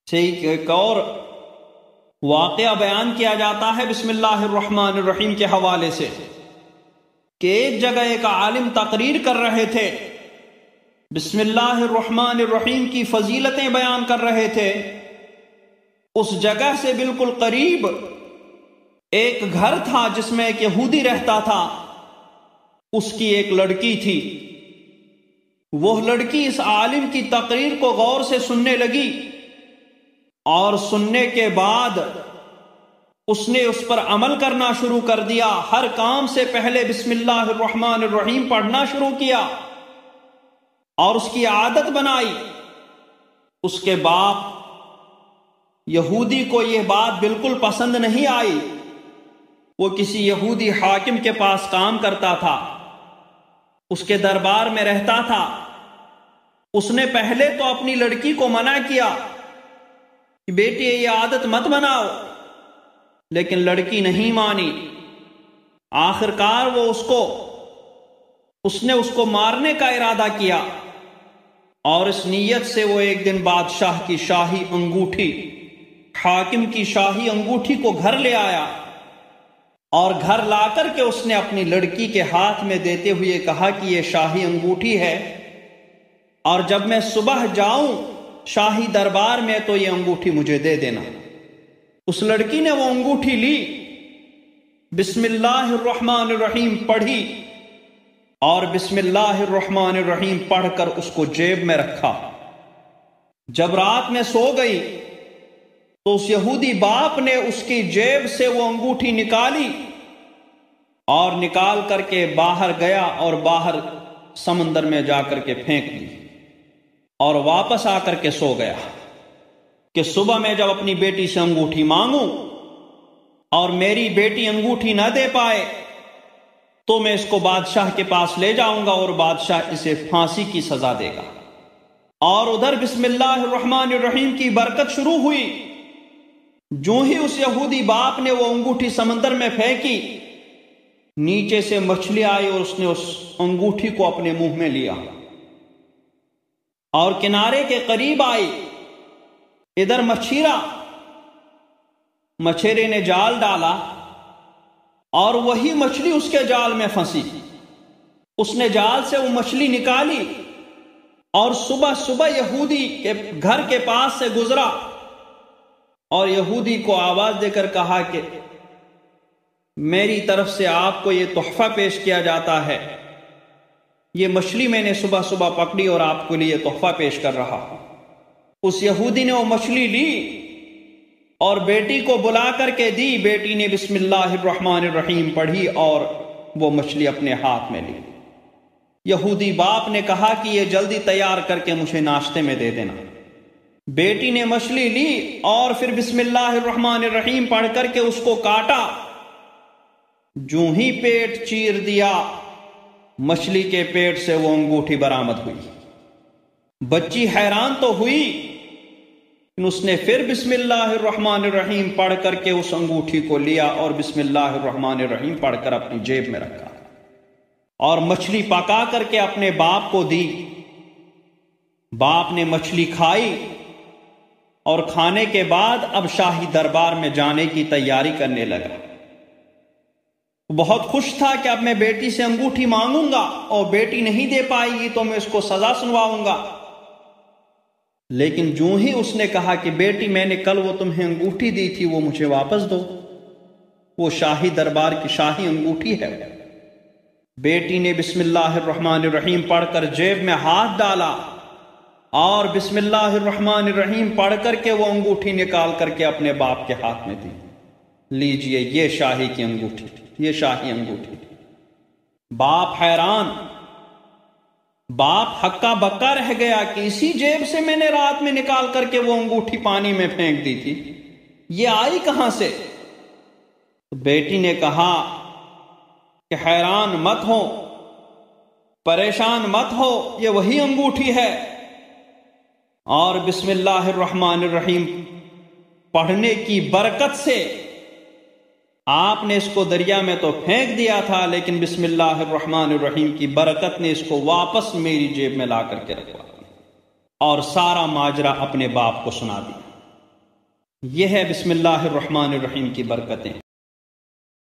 ایک اور واقعہ بیان کیا جاتا ہے بسم اللہ الرحمن الرحیم کے حوالے سے کہ ایک جگہ ایک عالم تقریر کر رہے تھے، بسم اللہ الرحمن الرحیم کی فضیلتیں بیان کر رہے تھے۔ اس جگہ سے بالکل قریب ایک گھر تھا جس میں ایک یہودی رہتا تھا، اس کی ایک لڑکی تھی۔ وہ لڑکی اس عالم کی تقریر کو غور سے سننے لگی اور سننے کے بعد اس نے اس پر عمل کرنا شروع کر دیا۔ ہر کام سے پہلے بسم اللہ الرحمن الرحیم پڑھنا شروع کیا اور اس کی عادت بنائی۔ اس کے باپ یہودی کو یہ بات بالکل پسند نہیں آئی۔ وہ کسی یہودی حاکم کے پاس کام کرتا تھا، اس کے دربار میں رہتا تھا۔ اس نے پہلے تو اپنی لڑکی کو منع کیا کہ بیٹی یہ عادت مت بناؤ، لیکن لڑکی نہیں مانی۔ آخرکار وہ اس نے اس کو مارنے کا ارادہ کیا اور اس نیت سے وہ ایک دن بادشاہ کی شاہی انگوٹھی، حاکم کی شاہی انگوٹھی کو گھر لے آیا اور گھر لا کر کے اس نے اپنی لڑکی کے ہاتھ میں دیتے ہوئے کہا کہ یہ شاہی انگوٹھی ہے، اور جب میں صبح جاؤں شاہی دربار میں تو یہ انگوٹھی مجھے دے دینا۔ اس لڑکی نے وہ انگوٹھی لی، بسم اللہ الرحمن الرحیم پڑھی اور بسم اللہ الرحمن الرحیم پڑھ کر اس کو جیب میں رکھا۔ جب رات میں سو گئی تو اس یہودی باپ نے اس کی جیب سے وہ انگوٹھی نکالی اور نکال کر کے باہر گیا اور باہر سمندر میں جا کر کے پھینک دی اور واپس آ کر کے سو گیا کہ صبح میں جب اپنی بیٹی سے انگوٹھی مانگوں اور میری بیٹی انگوٹھی نہ دے پائے تو میں اس کو بادشاہ کے پاس لے جاؤں گا اور بادشاہ اسے پھانسی کی سزا دے گا۔ اور ادھر بسم اللہ الرحمن الرحیم کی برکت شروع ہوئی۔ جو ہی اس یہودی باپ نے وہ انگوٹھی سمندر میں پھینکی، نیچے سے مچھلی آئی اور اس نے اس انگوٹھی کو اپنے منہ میں لیا اور کنارے کے قریب آئی۔ ادھر مچھیرے نے جال ڈالا اور وہی مچھلی اس کے جال میں پھنسی۔ اس نے جال سے وہ مچھلی نکالی اور صبح یہودی کے گھر کے پاس سے گزرا اور یہودی کو آواز دے کر کہا کہ میری طرف سے آپ کو یہ تحفہ پیش کیا جاتا ہے، یہ مچھلی میں نے صبح پکڑی اور آپ کو لیے تحفہ پیش کر رہا ہوں۔ اس یہودی نے وہ مچھلی لی اور بیٹی کو بلا کر کے دی۔ بیٹی نے بسم اللہ الرحمن الرحیم پڑھی اور وہ مچھلی اپنے ہاتھ میں لی۔ یہودی باپ نے کہا کہ یہ جلدی تیار کر کے مجھے ناشتے میں دے دینا۔ بیٹی نے مچھلی لی اور پھر بسم اللہ الرحمن الرحیم پڑھ کر کے اس کو کاٹا۔ جو ہی پیٹ چیر دیا، مچھلی کے پیٹ سے وہ انگوٹھی برآمد ہوئی۔ بچی حیران تو ہوئی، اس نے پھر بسم اللہ الرحمن الرحیم پڑھ کر کے اس انگوٹھی کو لیا اور بسم اللہ الرحمن الرحیم پڑھ کر اپنی جیب میں رکھا اور مچھلی پکا کر کے اپنے باپ کو دی۔ باپ نے مچھلی کھائی اور کھانے کے بعد اب شاہی دربار میں جانے کی تیاری کرنے لگا۔ بہت خوش تھا کہ اب میں بیٹی سے انگوٹھی مانگوں گا اور بیٹی نہیں دے پائے گی تو میں اس کو سزا سنواؤں گا۔ لیکن جو ہی اس نے کہا کہ بیٹی میں نے کل وہ تمہیں انگوٹھی دی تھی وہ مجھے واپس دو، وہ شاہی دربار کی شاہی انگوٹھی ہے۔ بیٹی نے بسم اللہ الرحمن الرحیم پڑھ کر جیب میں ہاتھ ڈالا اور بسم اللہ الرحمن الرحیم پڑھ کر کے وہ انگوٹھی نکال کر کے اپنے باپ کے ہاتھ میں دی۔ لیجئے یہ شاہی کی انگوٹھی، یہ شاہی انگوٹھی۔ باپ حیران، باپ ہکا بکا رہ گیا کہ اسی جیب سے میں نے رات میں نکال کر کے وہ انگوٹھی پانی میں پھینک دی تھی، یہ آئی کہاں سے؟ بیٹی نے کہا کہ حیران مت ہو، پریشان مت ہو، یہ وہی انگوٹھی ہے، اور بسم اللہ الرحمن الرحیم پڑھنے کی برکت سے آپ نے اس کو دریا میں تو پھینک دیا تھا، لیکن بسم اللہ الرحمن الرحیم کی برکت نے اس کو واپس میری جیب میں لا کر کے رکھوا دیا اور سارا ماجرا اپنے باپ کو سنا دیا۔ یہ ہے بسم اللہ الرحمن الرحیم کی برکتیں۔